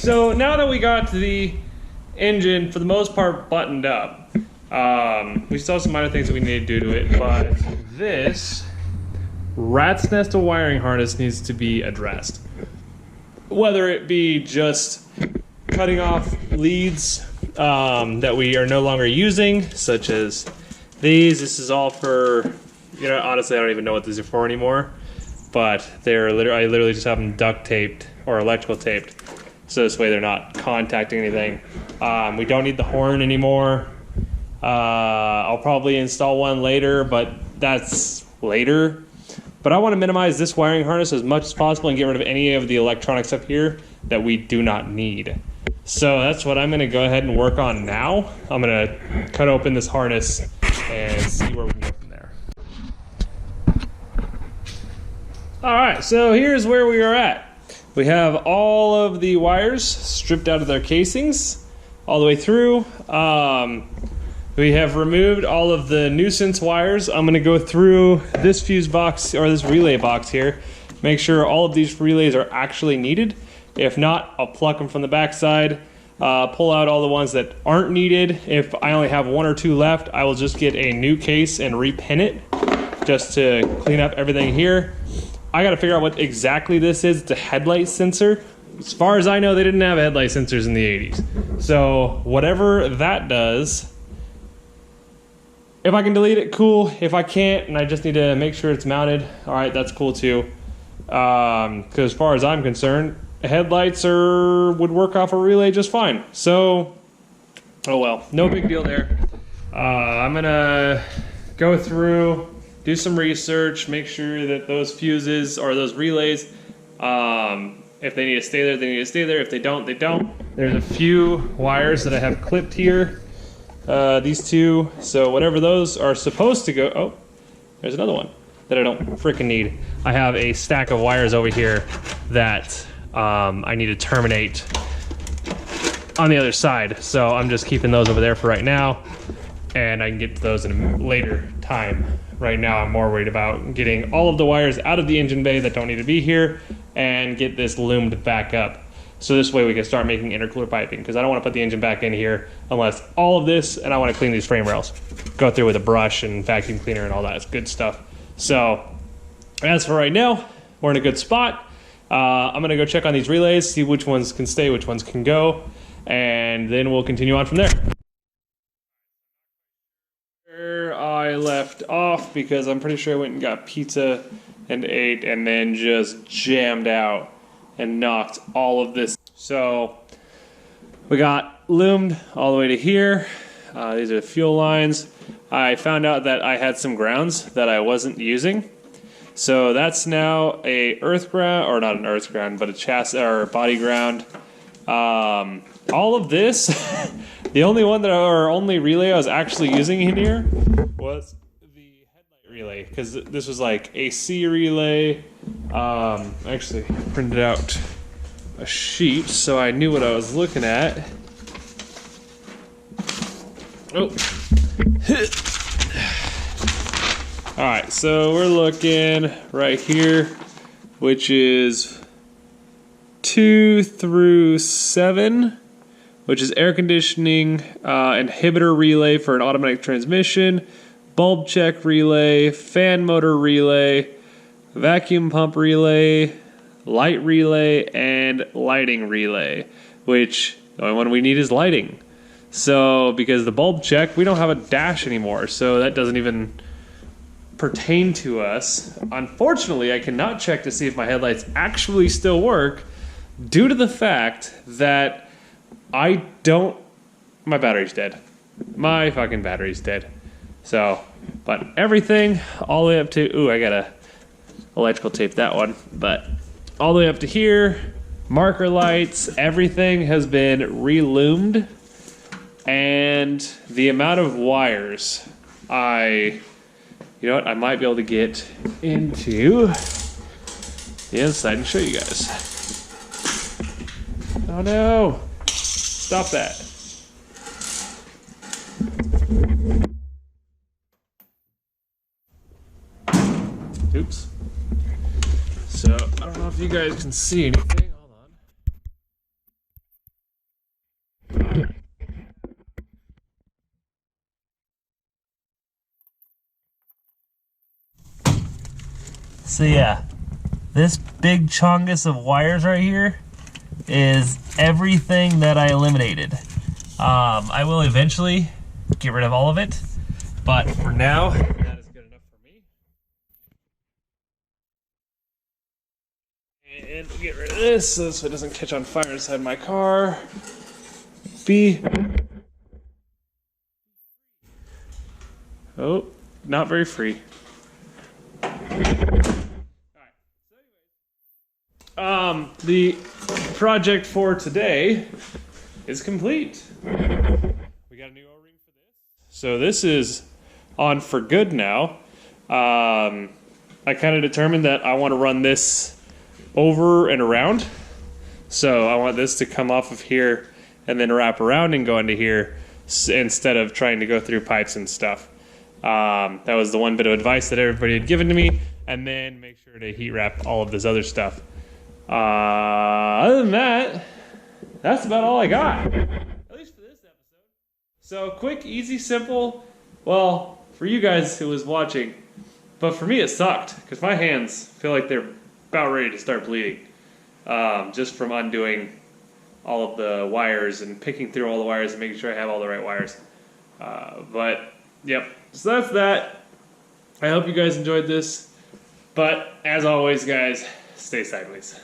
so now that we got the engine, for the most part, buttoned up, we still have some minor things that we need to do to it, but this rat's nest of wiring harness needs to be addressed. Whether it be just cutting off leads that we are no longer using, such as these. This is all for, you know, honestly, I don't even know what these are for anymore. But they're literally, I literally just have them duct taped or electrical taped, so this way they're not contacting anything. We don't need the horn anymore. I'll probably install one later, but that's later. But I want to minimize this wiring harness as much as possible and get rid of any of the electronics up here that we do not need. So that's what I'm going to go ahead and work on now. I'm going to cut open this harness and see where we can go from there. Alright, so here's where we are at. We have all of the wires stripped out of their casings all the way through. We have removed all of the nuisance wires. I'm going to go through this fuse box, or this relay box here, make sure all of these relays are actually needed. If not, I'll pluck them from the backside, pull out all the ones that aren't needed. If I only have one or two left, I will just get a new case and repin it just to clean up everything here. I gotta figure out what exactly this is. It's a headlight sensor. As far as I know, they didn't have headlight sensors in the 80s. So whatever that does, if I can delete it, cool. If I can't, and I just need to make sure it's mounted, all right, that's cool too. Because as far as I'm concerned, headlights would work off a relay just fine. So, oh well, no big deal there. I'm gonna go through, do some research, make sure that those fuses or those relays, if they need to stay there, they need to stay there. If they don't, they don't. There's a few wires that I have clipped here, these two. So whatever those are supposed to go, oh, there's another one that I don't freaking need. I have a stack of wires over here that I need to terminate on the other side. So I'm just keeping those over there for right now, and I can get to those in a later time. Right now I'm more worried about getting all of the wires out of the engine bay that don't need to be here and get this loomed back up. So this way we can start making intercooler piping, because I don't want to put the engine back in here unless all of this, and I want to clean these frame rails. Go through with a brush and vacuum cleaner and all that. It's good stuff. So as for right now, we're in a good spot. I'm going to go check on these relays, see which ones can stay, which ones can go, and then we'll continue on from there. I left off because I'm pretty sure I went and got pizza and ate and then just jammed out and knocked all of this. So we got loomed all the way to here. These are the fuel lines. I found out that I had some grounds that I wasn't using. So that's now a earth ground, or not an earth ground, but a chassis or body ground. All of this, the only one that only relay I was actually using in here was the headlight relay, because this was like a C relay. Actually printed out a sheet so I knew what I was looking at. Oh. Alright, so we're looking right here, which is 2 through 7, which is air conditioning, inhibitor relay for an automatic transmission, bulb check relay, fan motor relay, vacuum pump relay, light relay, and lighting relay, which the only one we need is lighting. So because the bulb check, we don't have a dash anymore, so that doesn't even pertain to us. Unfortunately, I cannot check to see if my headlights actually still work due to the fact that my battery's dead. My fucking battery's dead. So, but everything all the way up to, ooh, I gotta electrical tape that one, but all the way up to here, marker lights, everything has been re-loomed, and the amount of wires you know what, I might be able to get into the inside and show you guys. Oh no! Stop that. Oops. So, I don't know if you guys can see anything. Hold on. So yeah, this big chongus of wires right here is everything that I eliminated. I will eventually get rid of all of it, but for now, that is good enough for me. And we'll get rid of this so it doesn't catch on fire inside my car. Oh, not very free. The project for today is complete. We got a new O-ring for this. So this is on for good now. I kind of determined that I want to run this over and around. So I want this to come off of here and then wrap around and go into here instead of trying to go through pipes and stuff. That was the one bit of advice that everybody had given to me. And then make sure to heat wrap all of this other stuff. Other than that, that's about all I got. At least for this episode. So quick, easy, simple. Well, for you guys who was watching. But for me it sucked. Because my hands feel like they're about ready to start bleeding. Just from undoing all of the wires and picking through all the wires and making sure I have all the right wires. But, yep. So that's that. I hope you guys enjoyed this. But, as always, guys, stay sideways.